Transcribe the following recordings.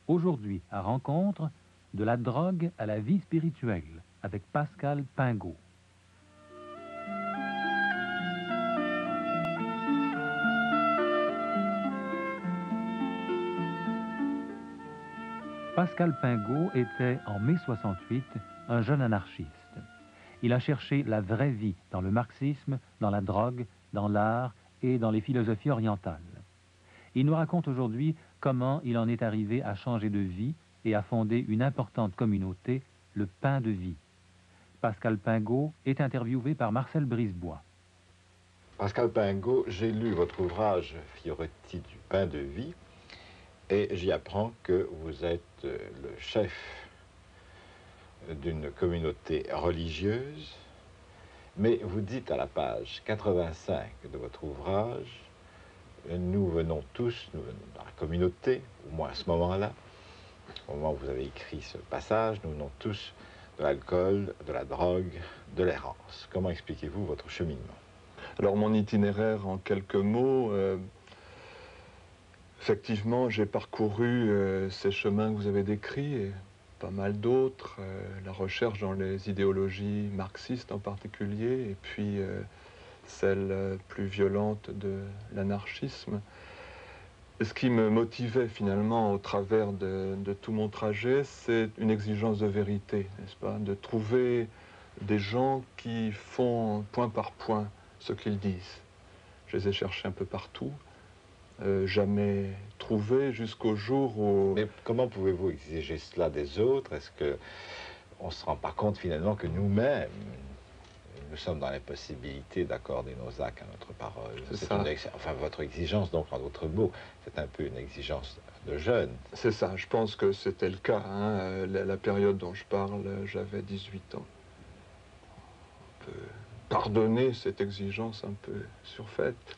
Aujourd'hui, à Rencontre, de la drogue à la vie spirituelle, avec Pascal Pingot. Pascal Pingot était, en mai 68, un jeune anarchiste. Il a cherché la vraie vie dans le marxisme, dans la drogue, dans l'art et dans les philosophies orientales. Il nous raconte aujourd'hui comment il en est arrivé à changer de vie et à fonder une importante communauté, le Pain de Vie. Pascal Pingot est interviewé par Marcel Brisebois. Pascal Pingot, j'ai lu votre ouvrage Fioretti du Pain de Vie et j'y apprends que vous êtes le chef d'une communauté religieuse, mais vous dites à la page 85 de votre ouvrage: nous venons tous, nous venons dans la communauté, au moins à ce moment-là, au moment où vous avez écrit ce passage, nous venons tous de l'alcool, de la drogue, de l'errance. Comment expliquez-vous votre cheminement? Alors mon itinéraire en quelques mots, effectivement j'ai parcouru ces chemins que vous avez décrits et pas mal d'autres, la recherche dans les idéologies marxistes en particulier, et puis celle plus violente de l'anarchisme. Ce qui me motivait finalement au travers de tout mon trajet, c'est une exigence de vérité, n'est-ce pas? De trouver des gens qui font point par point ce qu'ils disent. Je les ai cherchés un peu partout, jamais trouvés jusqu'au jour où... Mais comment pouvez-vous exiger cela des autres? Est-ce qu'on ne se rend pas compte finalement que nous-mêmes, nous sommes dans l'impossibilité d'accorder nos actes à notre parole? C'est ça. Enfin, votre exigence, donc, en d'autres mots, c'est un peu une exigence de jeune. C'est ça, je pense que c'était le cas. Hein. La période dont je parle, j'avais 18 ans. On peut pardonner cette exigence un peu surfaite,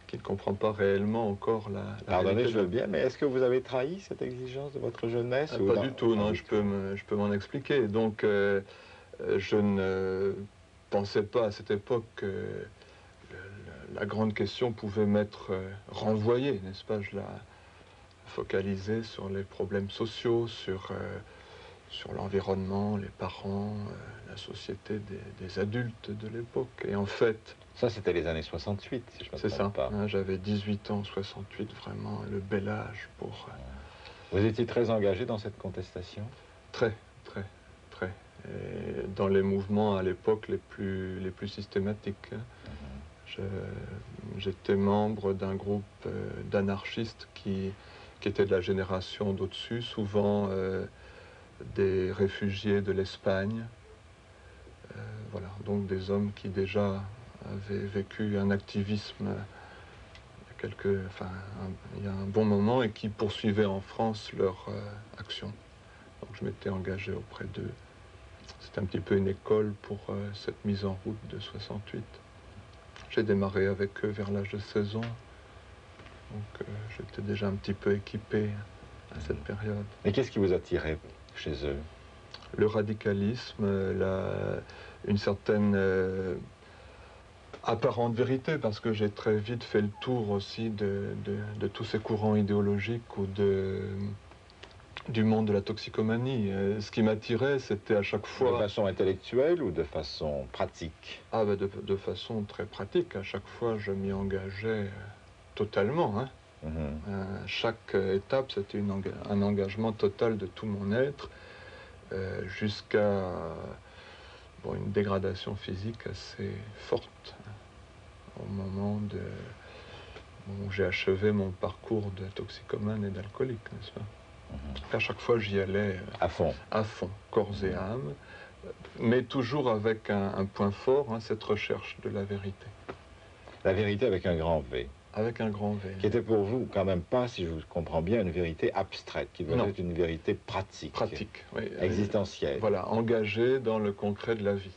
qui ne comprend pas réellement encore la Pardonnez, réalité. je veux bien, mais est-ce que vous avez trahi cette exigence de votre jeunesse? Pas du tout, non, je peux m'en expliquer. Donc, je ne pensais pas à cette époque que la grande question pouvait m'être renvoyée, n'est-ce pas? Je la focalisais sur les problèmes sociaux, sur l'environnement, les parents, la société des adultes de l'époque. Et en fait... Ça, c'était les années 68, si je ne me trompe pas. C'est ça, hein, j'avais 18 ans, 68, vraiment le bel âge pour... Vous étiez très engagé dans cette contestation? Très, très, très. Et dans les mouvements à l'époque les plus systématiques. J'étais membre d'un groupe d'anarchistes qui étaient de la génération d'au-dessus, souvent des réfugiés de l'Espagne. Voilà, donc des hommes qui déjà avaient vécu un activisme il y a un bon moment et qui poursuivaient en France leur action. Donc je m'étais engagé auprès d'eux. C'était un petit peu une école pour cette mise en route de 68. J'ai démarré avec eux vers l'âge de 16 ans. Donc j'étais déjà un petit peu équipé à cette période. Et qu'est-ce qui vous attirait chez eux? Le radicalisme, une certaine apparente vérité, parce que j'ai très vite fait le tour aussi de tous ces courants idéologiques ou du monde de la toxicomanie. Ce qui m'attirait, c'était à chaque fois... De façon intellectuelle ou de façon pratique? Ah ben de façon très pratique. À chaque fois, je m'y engageais totalement. Hein. Chaque étape, c'était un engagement total de tout mon être, jusqu'à une dégradation physique assez forte, hein, au moment où j'ai achevé mon parcours de toxicomane et d'alcoolique, n'est-ce pas? À chaque fois, j'y allais à fond, corps et âme, mais toujours avec un point fort, hein, cette recherche de la vérité. La vérité avec un grand V. Avec un grand V. Qui était pour vous quand même pas, si je vous comprends bien, une vérité abstraite, qui doit être une vérité pratique. Pratique, oui. Existentielle. Voilà, engagée dans le concret de la vie.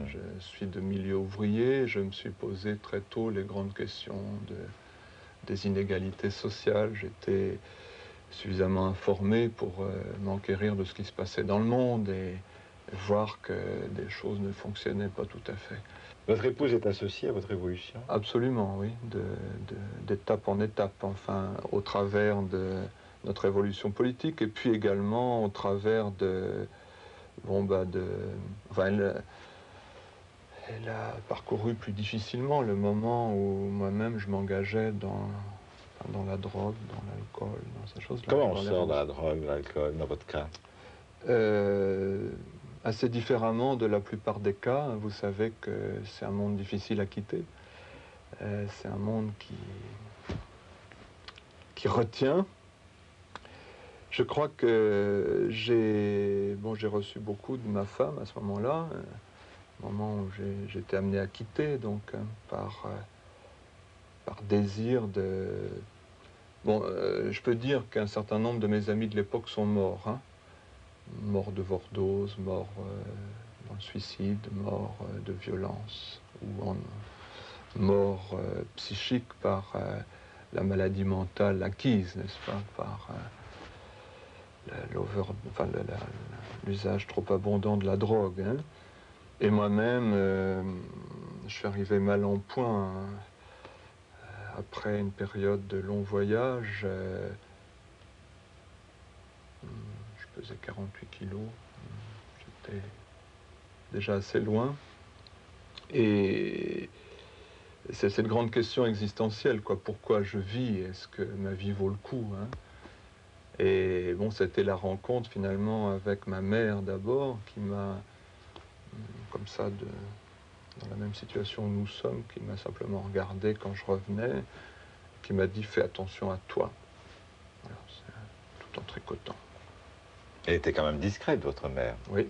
Je suis de milieu ouvrier, je me suis posé très tôt les grandes questions des inégalités sociales. J'étais suffisamment informé pour m'enquérir de ce qui se passait dans le monde et voir que des choses ne fonctionnaient pas tout à fait. Votre épouse est associée à votre évolution? Absolument, oui, d'étape en étape, enfin, au travers notre évolution politique, et puis également au travers de... elle a parcouru plus difficilement le moment où moi-même je m'engageais dans la drogue, dans l'alcool, dans ces choses-là. Comment on sort de la drogue, de l'alcool, dans votre cas? Assez différemment de la plupart des cas. Vous savez que c'est un monde difficile à quitter. C'est un monde qui retient. Je crois que j'ai reçu beaucoup de ma femme à ce moment-là, au moment où j'ai été amené à quitter, donc par désir de... Bon, je peux dire qu'un certain nombre de mes amis de l'époque sont morts, hein. Morts de overdose, morts dans le suicide, morts de violence, ou morts psychiques par la maladie mentale acquise, n'est-ce pas, par l'usage trop abondant de la drogue, hein. Et moi-même, je suis arrivé mal en point, hein, après une période de long voyage. Je pesais 48 kilos, j'étais déjà assez loin. Et c'est cette grande question existentielle, quoi. Pourquoi je vis? Est-ce que ma vie vaut le coup, hein? Et bon, c'était la rencontre finalement avec ma mère d'abord, qui m'a, comme ça, dans la même situation où nous sommes, qui m'a simplement regardé quand je revenais, qui m'a dit « fais attention à toi ». Tout en tricotant. Elle était quand même discrète, votre mère. Oui,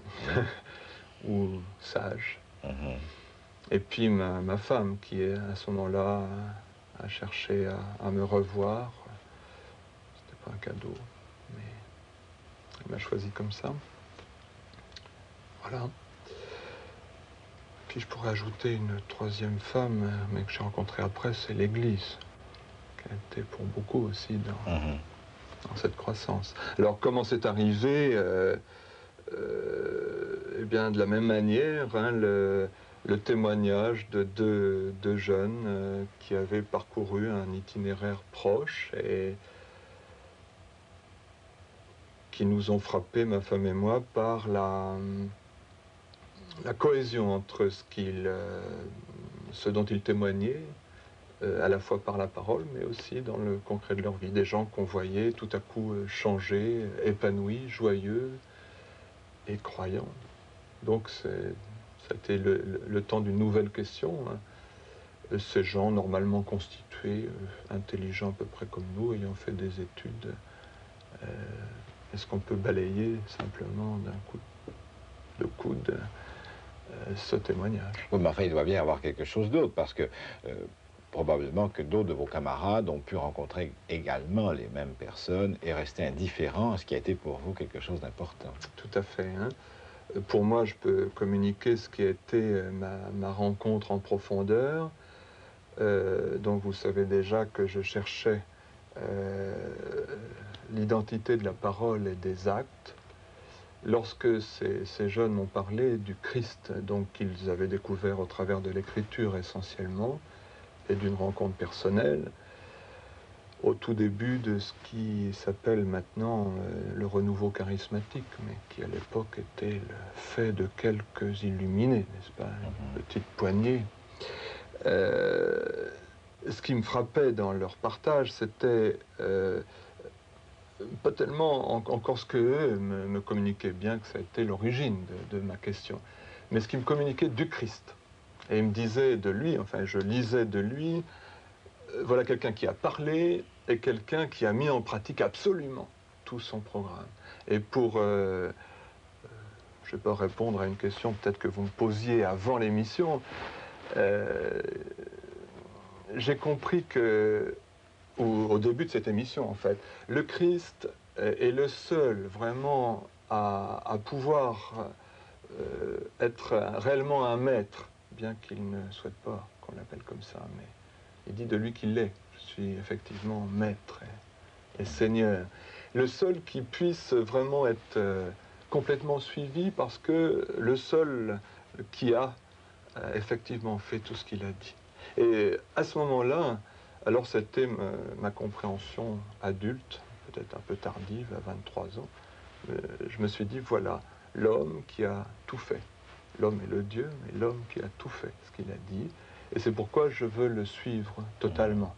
ou sage. Et puis ma femme, qui à ce moment-là a cherché à me revoir. C'était pas un cadeau, mais elle m'a choisi comme ça. Voilà. Puis je pourrais ajouter une troisième femme, mais que j'ai rencontrée après, c'est l'Église, qui a été pour beaucoup aussi dans cette croissance. Alors comment c'est arrivé? Eh bien, de la même manière, hein, le témoignage de deux jeunes qui avaient parcouru un itinéraire proche et qui nous ont frappés, ma femme et moi, par la cohésion entre ce dont ils témoignaient, à la fois par la parole, mais aussi dans le concret de leur vie. Des gens qu'on voyait tout à coup changer, épanouis, joyeux et croyants. Donc c'était le temps d'une nouvelle question, hein. Ces gens normalement constitués, intelligents à peu près comme nous, ayant fait des études, est-ce qu'on peut balayer simplement d'un coup de coude ce témoignage? Oui, mais enfin, il doit bien y avoir quelque chose d'autre, parce que probablement que d'autres de vos camarades ont pu rencontrer également les mêmes personnes et rester indifférents à ce qui a été pour vous quelque chose d'important. Tout à fait, hein. Pour moi, je peux communiquer ce qui a été ma rencontre en profondeur. Donc vous savez déjà que je cherchais l'identité de la parole et des actes. Lorsque ces jeunes m'ont parlé du Christ, donc qu'ils avaient découvert au travers de l'écriture essentiellement, et d'une rencontre personnelle, au tout début de ce qui s'appelle maintenant le renouveau charismatique, mais qui à l'époque était le fait de quelques illuminés, n'est-ce pas, une petite poignée. Ce qui me frappait dans leur partage, c'était pas tellement encore ce qu'eux me communiquaient, bien que ça a été l'origine de ma question, mais ce qu'ils me communiquaient du Christ. Et ils me disaient de lui, enfin je lisais de lui, voilà quelqu'un qui a parlé et quelqu'un qui a mis en pratique absolument tout son programme. Et pour, je ne vais pas répondre à une question peut-être que vous me posiez avant l'émission, j'ai compris que, au début de cette émission en fait, le Christ est le seul vraiment à pouvoir être réellement un maître, bien qu'il ne souhaite pas qu'on l'appelle comme ça, mais il dit de lui qu'il l'est. Je suis effectivement maître et seigneur. Le seul qui puisse vraiment être complètement suivi, parce que le seul qui a effectivement fait tout ce qu'il a dit. Et à ce moment-là, alors c'était ma compréhension adulte, on peut-être un peu tardive, à 23 ans, je me suis dit, voilà, l'homme qui a tout fait. L'homme est le Dieu, mais l'homme qui a tout fait, ce qu'il a dit. Et c'est pourquoi je veux le suivre totalement.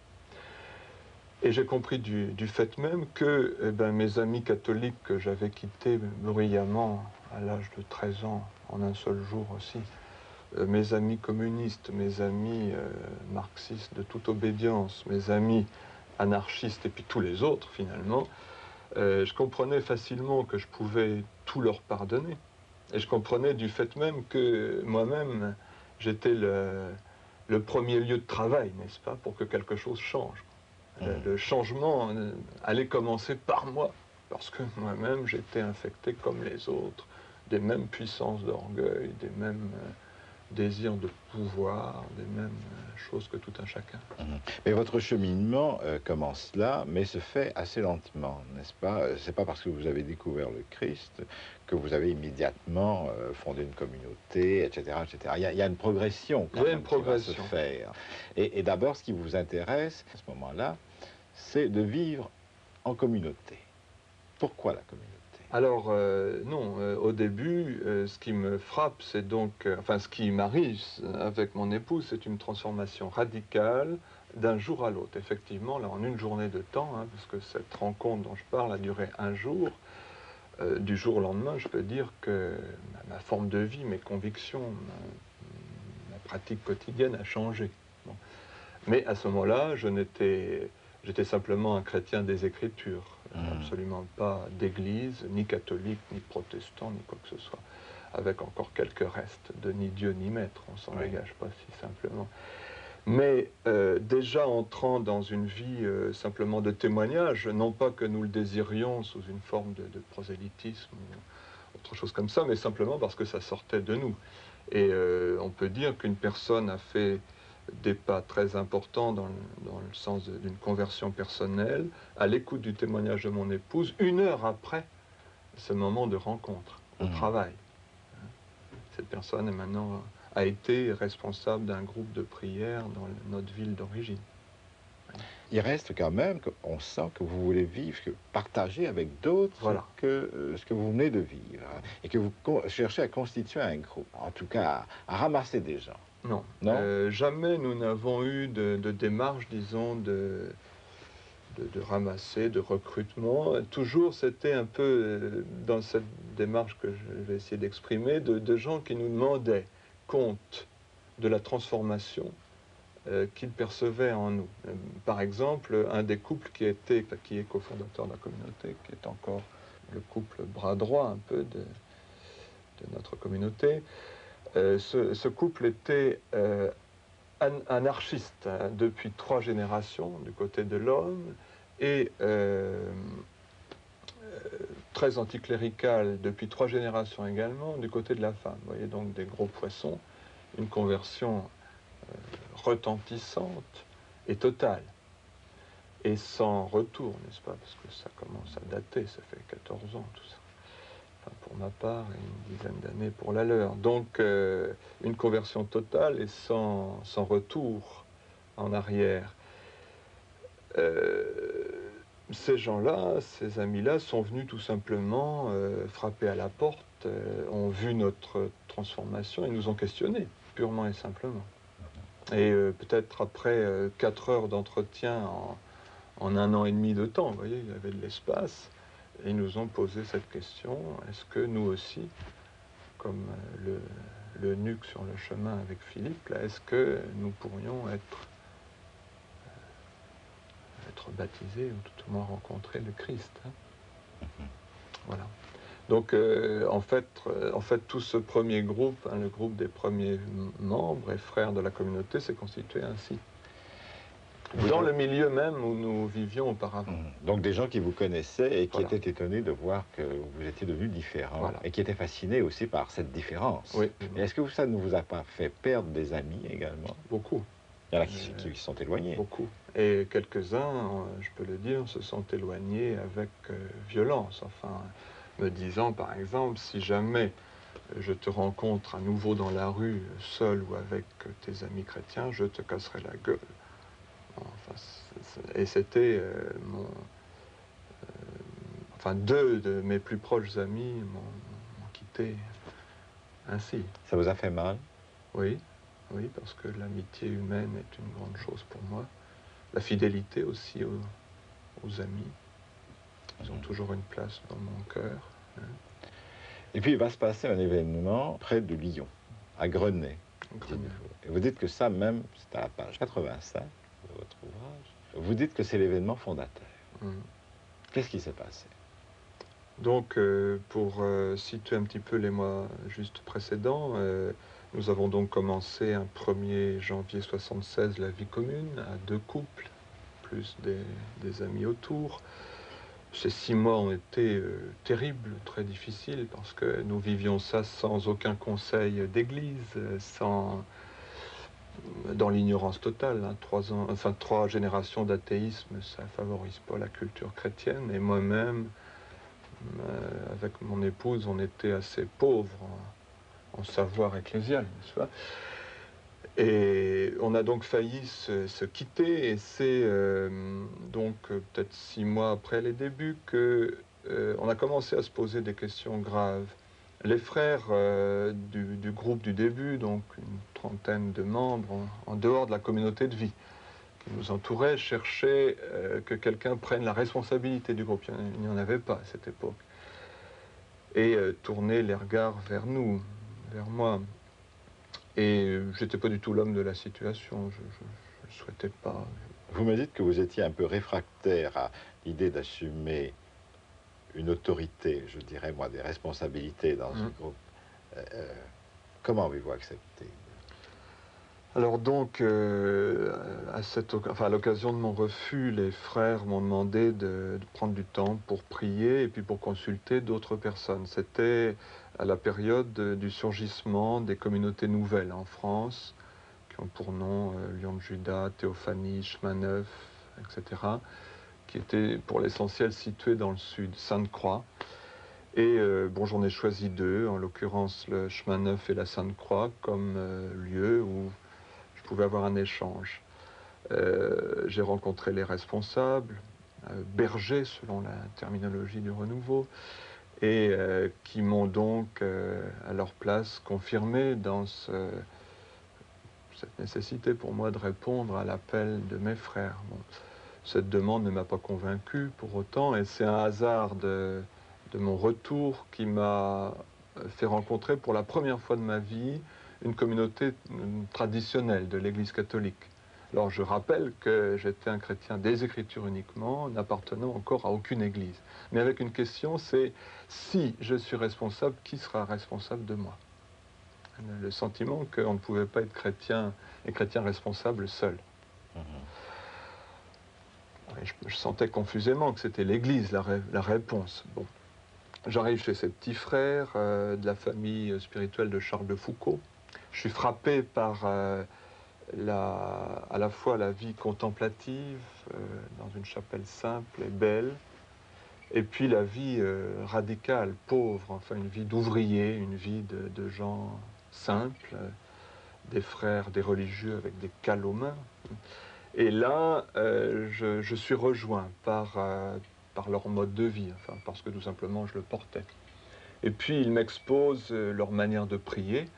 Et j'ai compris du fait même que mes amis catholiques que j'avais quittés bruyamment à l'âge de 13 ans, en un seul jour aussi, mes amis communistes, mes amis marxistes de toute obédience, mes amis anarchistes et puis tous les autres finalement, je comprenais facilement que je pouvais tout leur pardonner. Et je comprenais du fait même que moi-même, j'étais le premier lieu de travail, n'est-ce pas, pour que quelque chose change. Le changement allait commencer par moi, parce que moi-même, j'étais infecté comme les autres, des mêmes puissances d'orgueil, des mêmes désirs de pouvoir, des mêmes choses que tout un chacun. Mais votre cheminement commence là, mais se fait assez lentement, n'est-ce pas? C'est pas parce que vous avez découvert le Christ que vous avez immédiatement fondé une communauté, etc., etc. Il y a une progression quand même qui va se faire. Et d'abord, ce qui vous intéresse à ce moment-là, c'est de vivre en communauté. Pourquoi la communauté? Alors, non, au début, ce qui me frappe, c'est donc, enfin, ce qui m'arrive avec mon épouse, c'est une transformation radicale d'un jour à l'autre. Effectivement, là, en une journée de temps, hein, parce que cette rencontre dont je parle a duré un jour, du jour au lendemain, je peux dire que ma forme de vie, mes convictions, ma pratique quotidienne a changé. Bon. Mais à ce moment-là, j'étais simplement un chrétien des Écritures, absolument pas d'église, ni catholique, ni protestant, ni quoi que ce soit, avec encore quelques restes de ni Dieu ni maître, on s'en dégage pas si simplement. Mais déjà entrant dans une vie simplement de témoignage, non pas que nous le désirions sous une forme de prosélytisme ou autre chose comme ça, mais simplement parce que ça sortait de nous. Et on peut dire qu'une personne a fait des pas très importants dans le sens d'une conversion personnelle, à l'écoute du témoignage de mon épouse, 1 heure après ce moment de rencontre, au travail. Cette personne est maintenant a été responsable d'un groupe de prière dans notre ville d'origine. Il reste quand même qu'on sent que vous voulez vivre, partager avec d'autres ce que vous venez de vivre, hein, et que vous cherchez à constituer un groupe, en tout cas à ramasser des gens. Non, non? Jamais nous n'avons eu de démarche, disons, de ramasser, de recrutement. Toujours, c'était un peu dans cette démarche que je vais essayer d'exprimer, de gens qui nous demandaient compte de la transformation qu'ils percevaient en nous. Par exemple, un des couples qui est cofondateur de la communauté, qui est encore le couple bras droit un peu de notre communauté, ce couple était anarchiste hein, depuis 3 générations du côté de l'homme et très anticlérical depuis 3 générations également du côté de la femme. Vous voyez donc des gros poissons, une conversion retentissante et totale et sans retour, n'est-ce pas, parce que ça commence à dater, ça fait 14 ans tout ça. Enfin, pour ma part, et une dizaine d'années pour la leur. Donc, une conversion totale et sans retour en arrière. Ces gens-là, ces amis-là, sont venus tout simplement frapper à la porte, ont vu notre transformation et nous ont questionnés, purement et simplement. Et peut-être après 4 heures d'entretien en 1 an et demi de temps, vous voyez, il y avait de l'espace, et ils nous ont posé cette question, est-ce que nous aussi, comme le nuque sur le chemin avec Philippe, là, est-ce que nous pourrions être baptisés, ou tout au moins rencontrer le Christ hein. Voilà. Donc, en fait, tout ce premier groupe, hein, le groupe des premiers membres et frères de la communauté, s'est constitué ainsi. Dans le milieu même où nous vivions auparavant. Donc des gens qui vous connaissaient et qui étaient étonnés de voir que vous étiez devenu différent et qui étaient fascinés aussi par cette différence. Oui. Est-ce que ça ne vous a pas fait perdre des amis également? Beaucoup. Il y en a qui sont éloignés. Beaucoup. Et quelques-uns, je peux le dire, se sont éloignés avec violence. Enfin, me disant par exemple, si jamais je te rencontre à nouveau dans la rue, seul ou avec tes amis chrétiens, je te casserai la gueule. Enfin, et c'était enfin 2 de mes plus proches amis m'ont quitté ainsi. Ça vous a fait mal? Oui, oui, parce que l'amitié humaine est une grande chose pour moi. La fidélité aussi aux amis. Ils ont toujours une place dans mon cœur. Hein. Et puis il va se passer un événement près de Lyon, à Grenay. Et vous dites que ça même, c'est à la page 85 de votre ouvrage, vous dites que c'est l'événement fondateur. Qu'est-ce qui s'est passé? Donc, pour situer un petit peu les mois juste précédents, nous avons donc commencé un 1er janvier 1976 la vie commune, à 2 couples, plus des amis autour. Ces 6 mois ont été terribles, très difficiles, parce que nous vivions ça sans aucun conseil d'église, dans l'ignorance totale. Hein. 3 générations d'athéisme, ça ne favorise pas la culture chrétienne. Et moi-même, avec mon épouse, on était assez pauvres en savoir ecclésial, n'est-ce pas? Et on a donc failli se quitter, et c'est donc peut-être 6 mois après les débuts que on a commencé à se poser des questions graves. Les frères du groupe du début, donc une trentaine de membres en dehors de la communauté de vie qui nous entourait, cherchaient que quelqu'un prenne la responsabilité du groupe. Il n'y en avait pas à cette époque. Et tourner les regards vers nous, vers moi. Et j'étais pas du tout l'homme de la situation, je ne souhaitais pas. Vous me dites que vous étiez un peu réfractaire à l'idée d'assumer une autorité, je dirais moi, des responsabilités dans ce groupe. Comment avez-vous accepté? Alors donc, à l'occasion de mon refus, les frères m'ont demandé de prendre du temps pour prier et puis pour consulter d'autres personnes. C'était à la période du surgissement des communautés nouvelles en France, qui ont pour nom Lion de Juda, Théophanie, Chemin Neuf, etc., qui étaient pour l'essentiel situées dans le sud, Sainte-Croix. Et bon, j'en ai choisi 2, en l'occurrence le Chemin Neuf et la Sainte-Croix, comme lieu où je pouvais avoir un échange. J'ai rencontré les responsables, bergers selon la terminologie du renouveau, et qui m'ont donc à leur place confirmé dans cette nécessité pour moi de répondre à l'appel de mes frères. Bon, cette demande ne m'a pas convaincu pour autant, et c'est un hasard de mon retour qui m'a fait rencontrer pour la première fois de ma vie une communauté traditionnelle de l'Église catholique. Alors je rappelle que j'étais un chrétien des Écritures uniquement, n'appartenant encore à aucune église. Mais avec une question, c'est si je suis responsable, qui sera responsable de moi? Le sentiment qu'on ne pouvait pas être chrétien et chrétien responsable seul. Et je sentais confusément que c'était l'Église la réponse. Bon. J'arrive chez ces petits frères de la famille spirituelle de Charles de Foucauld. Je suis frappé par à la fois la vie contemplative dans une chapelle simple et belle, et puis la vie radicale, pauvre, enfin une vie d'ouvriers, une vie de gens simples, des frères, des religieux avec des cales aux mains. Et là, je suis rejoint par leur mode de vie, enfin, parce que tout simplement je le portais. Et puis ils m'exposent leur manière de prier,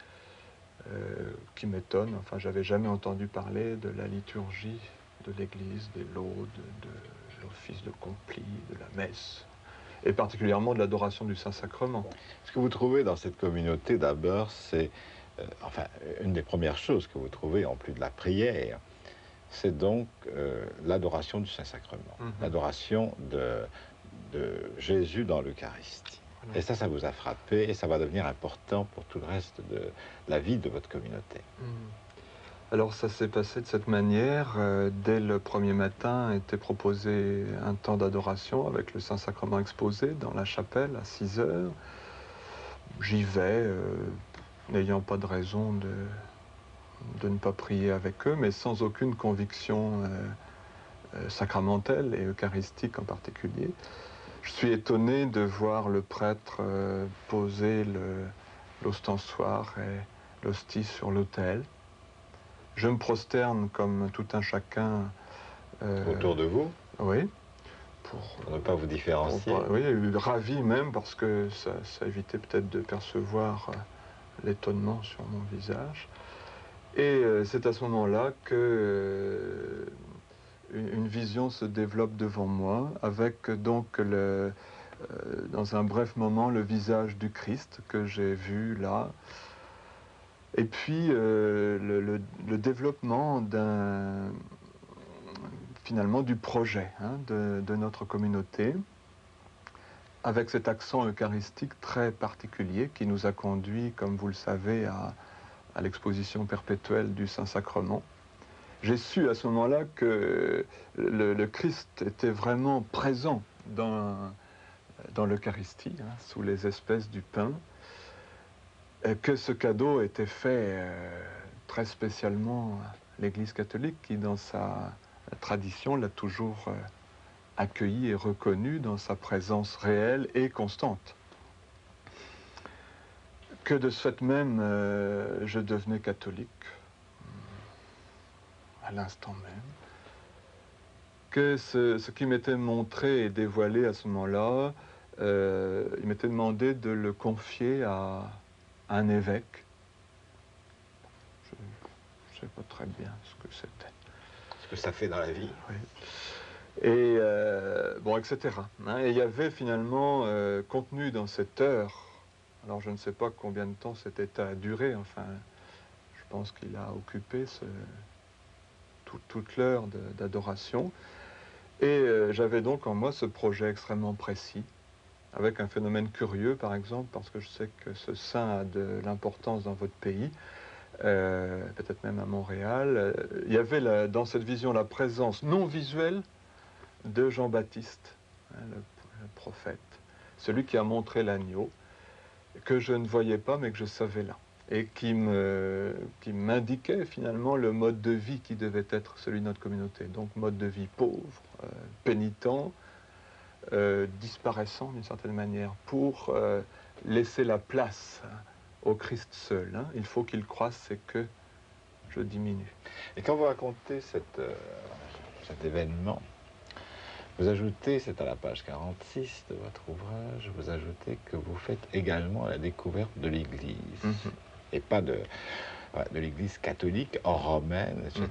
qui m'étonne. Enfin, j'avais jamais entendu parler de la liturgie de l'Église, des laudes, de l'office de complis, de la messe, et particulièrement de l'adoration du Saint-Sacrement. Ce que vous trouvez dans cette communauté, d'abord, c'est, enfin, une des premières choses que vous trouvez, en plus de la prière, c'est donc l'adoration du Saint-Sacrement, l'adoration de Jésus dans l'Eucharistie. Et ça vous a frappé, et ça va devenir important pour tout le reste de la vie de votre communauté. Alors ça s'est passé de cette manière. Dès le premier matin était proposé un temps d'adoration avec le Saint-Sacrement exposé dans la chapelle à 6 heures. J'y vais, n'ayant pas de raison de ne pas prier avec eux, mais sans aucune conviction sacramentelle et eucharistique en particulier. Je suis étonné de voir le prêtre poser l'ostensoir et l'hostie sur l'autel. Je me prosterne comme tout un chacun. Autour de vous? Oui. Pour ne pas vous différencier. Oui, ravi même, parce que ça évitait peut-être de percevoir l'étonnement sur mon visage. Et c'est à ce moment-là que une vision se développe devant moi, avec donc dans un bref moment le visage du Christ que j'ai vu là. Et puis le développement finalement du projet de notre communauté, avec cet accent eucharistique très particulier qui nous a conduit, comme vous le savez, à l'exposition perpétuelle du Saint-Sacrement. J'ai su à ce moment-là que le Christ était vraiment présent dans l'Eucharistie, sous les espèces du pain, et que ce cadeau était fait très spécialement à l'Église catholique, qui dans sa tradition l'a toujours accueilli et reconnu dans sa présence réelle et constante. Que de ce fait même, je devenais catholique, à l'instant même. Que ce qui m'était montré et dévoilé à ce moment-là, il m'était demandé de le confier à un évêque. Je ne sais pas très bien ce que c'était. Ce que ça fait dans la vie. Oui. Et bon, etc. Et il y avait finalement contenu dans cette heure, alors je ne sais pas combien de temps cet état a duré, enfin, je pense qu'il a occupé toute l'heure d'adoration. Et j'avais donc en moi ce projet extrêmement précis, avec un phénomène curieux, par exemple, parce que je sais que ce saint a de l'importance dans votre pays, peut-être même à Montréal. Il y avait dans cette vision la présence non visuelle de Jean-Baptiste, le prophète, celui qui a montré l'agneau, que je ne voyais pas mais que je savais là, et qui m'indiquait finalement le mode de vie qui devait être celui de notre communauté. Donc mode de vie pauvre, pénitent, disparaissant d'une certaine manière, pour laisser la place au Christ seul. Il faut qu'il croisse et que je diminue. Et quand vous racontez cet événement, vous ajoutez, c'est à la page 46 de votre ouvrage, vous ajoutez que vous faites également la découverte de l'Église, et pas de l'Église catholique, romaine, etc.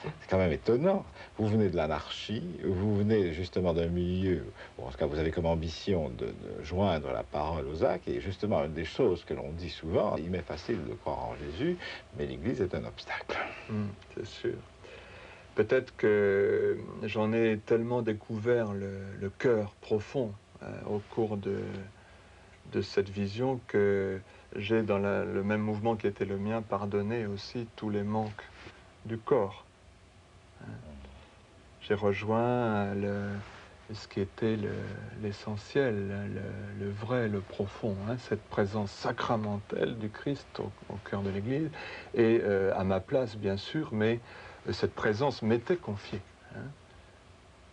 C'est quand même étonnant. Vous venez de l'anarchie, vous venez justement d'un milieu, où en tout cas vous avez comme ambition de joindre la parole aux actes, et justement une des choses que l'on dit souvent, il m'est facile de croire en Jésus, mais l'Église est un obstacle. C'est sûr. Peut-être que j'en ai tellement découvert le cœur profond au cours de cette vision que j'ai, dans le même mouvement qui était le mien, pardonné aussi tous les manques du corps. J'ai rejoint ce qui était l'essentiel, le vrai, le profond, cette présence sacramentelle du Christ au cœur de l'Église, et à ma place bien sûr, mais cette présence m'était confiée.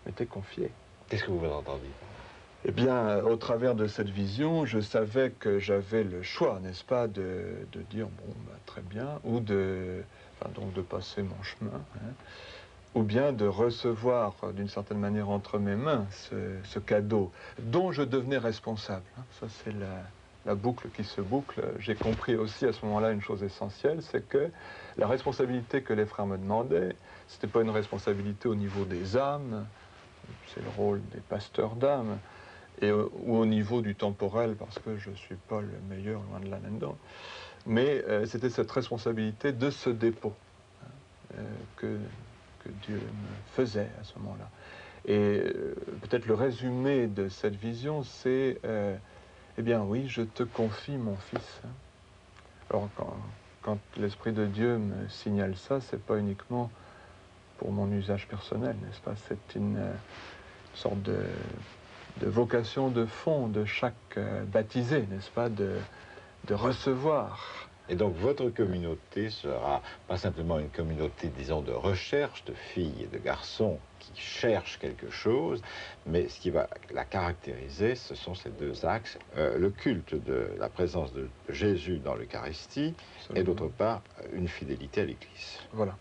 M'était confiée. Qu'est-ce que vous entendiez? Eh bien, au travers de cette vision, je savais que j'avais le choix, n'est-ce pas, de dire, bon, très bien, ou donc de passer mon chemin, ou bien de recevoir d'une certaine manière entre mes mains ce cadeau dont je devenais responsable. Ça, c'est la boucle qui se boucle. J'ai compris aussi à ce moment-là une chose essentielle, c'est que la responsabilité que les frères me demandaient, c'était pas une responsabilité au niveau des âmes, c'est le rôle des pasteurs d'âmes, ou au niveau du temporel, parce que je ne suis pas le meilleur, loin de là là-dedans. Mais c'était cette responsabilité de ce dépôt que Dieu me faisait à ce moment-là. Et peut-être le résumé de cette vision, c'est eh bien oui, je te confie mon fils. Alors quand l'Esprit de Dieu me signale ça, c'est pas uniquement pour mon usage personnel, n'est-ce pas? C'est une sorte de vocation de fond de chaque baptisé, n'est-ce pas? De recevoir. Et donc votre communauté sera pas simplement une communauté, disons, de recherche, de filles et de garçons qui cherchent quelque chose, mais ce qui va la caractériser, ce sont ces deux axes, le culte de la présence de Jésus dans l'Eucharistie, et d'autre part, une fidélité à l'Église. Voilà.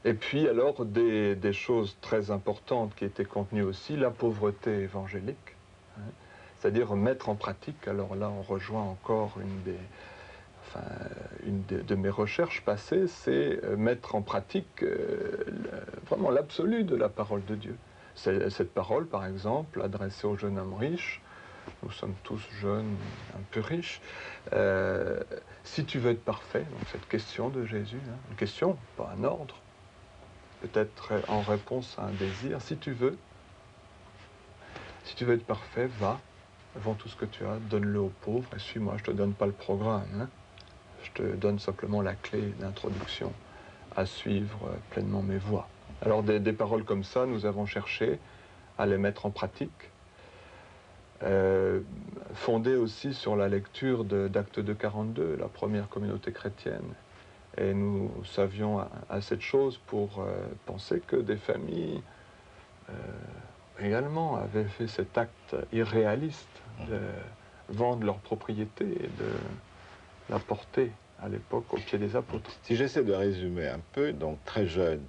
Et puis alors des choses très importantes qui étaient contenues aussi, la pauvreté évangélique, hein, c'est-à-dire mettre en pratique, alors là on rejoint encore une de mes recherches passées, c'est mettre en pratique vraiment l'absolu de la parole de Dieu. Cette parole, par exemple, adressée au jeune homme riche, nous sommes tous jeunes, un peu riches, si tu veux être parfait, donc cette question de Jésus, hein, une question, pas un ordre, peut-être en réponse à un désir, si tu veux être parfait, va, vends tout ce que tu as, donne-le aux pauvres et suis-moi, je ne te donne pas le programme, hein. Je te donne simplement la clé d'introduction à suivre pleinement mes voies. Alors des paroles comme ça, nous avons cherché à les mettre en pratique, fondées aussi sur la lecture d'Actes de 42, la première communauté chrétienne. Et nous savions assez de choses pour penser que des familles également avaient fait cet acte irréaliste de vendre leur propriété et de la porter à l'époque au pied des apôtres. Si j'essaie de résumer un peu, donc très jeune,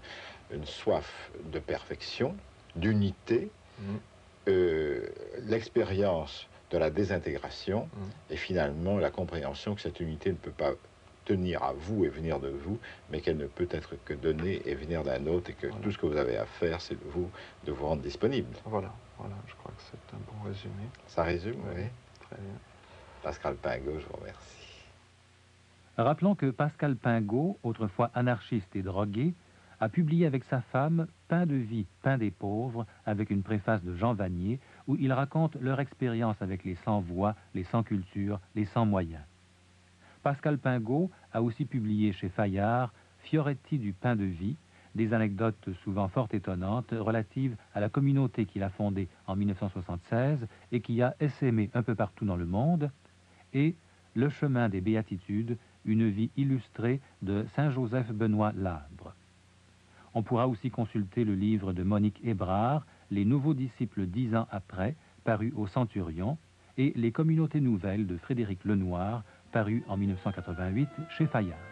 une soif de perfection, d'unité, l'expérience de la désintégration et finalement la compréhension que cette unité ne peut pas tenir à vous et venir de vous, mais qu'elle ne peut être que donnée et venir d'un autre, et que tout ce que vous avez à faire, c'est de vous rendre disponible. Voilà, je crois que c'est un bon résumé. Ça résume, oui. Très bien. Pascal Pingot, je vous remercie. Rappelons que Pascal Pingot, autrefois anarchiste et drogué, a publié avec sa femme Pain de vie, pain des pauvres, avec une préface de Jean Vanier, où il raconte leur expérience avec les sans-voix, les sans-culture, les sans-moyens. Pascal Pingot a aussi publié chez Fayard Fioretti du pain de vie, des anecdotes souvent fort étonnantes relatives à la communauté qu'il a fondée en 1976 et qui a essaimé un peu partout dans le monde, et Le chemin des béatitudes, une vie illustrée de Saint-Joseph Benoît Labre. On pourra aussi consulter le livre de Monique Hébrard, Les nouveaux disciples 10 ans après, paru au Centurion, et Les communautés nouvelles de Frédéric Lenoir, paru en 1988 chez Fayard.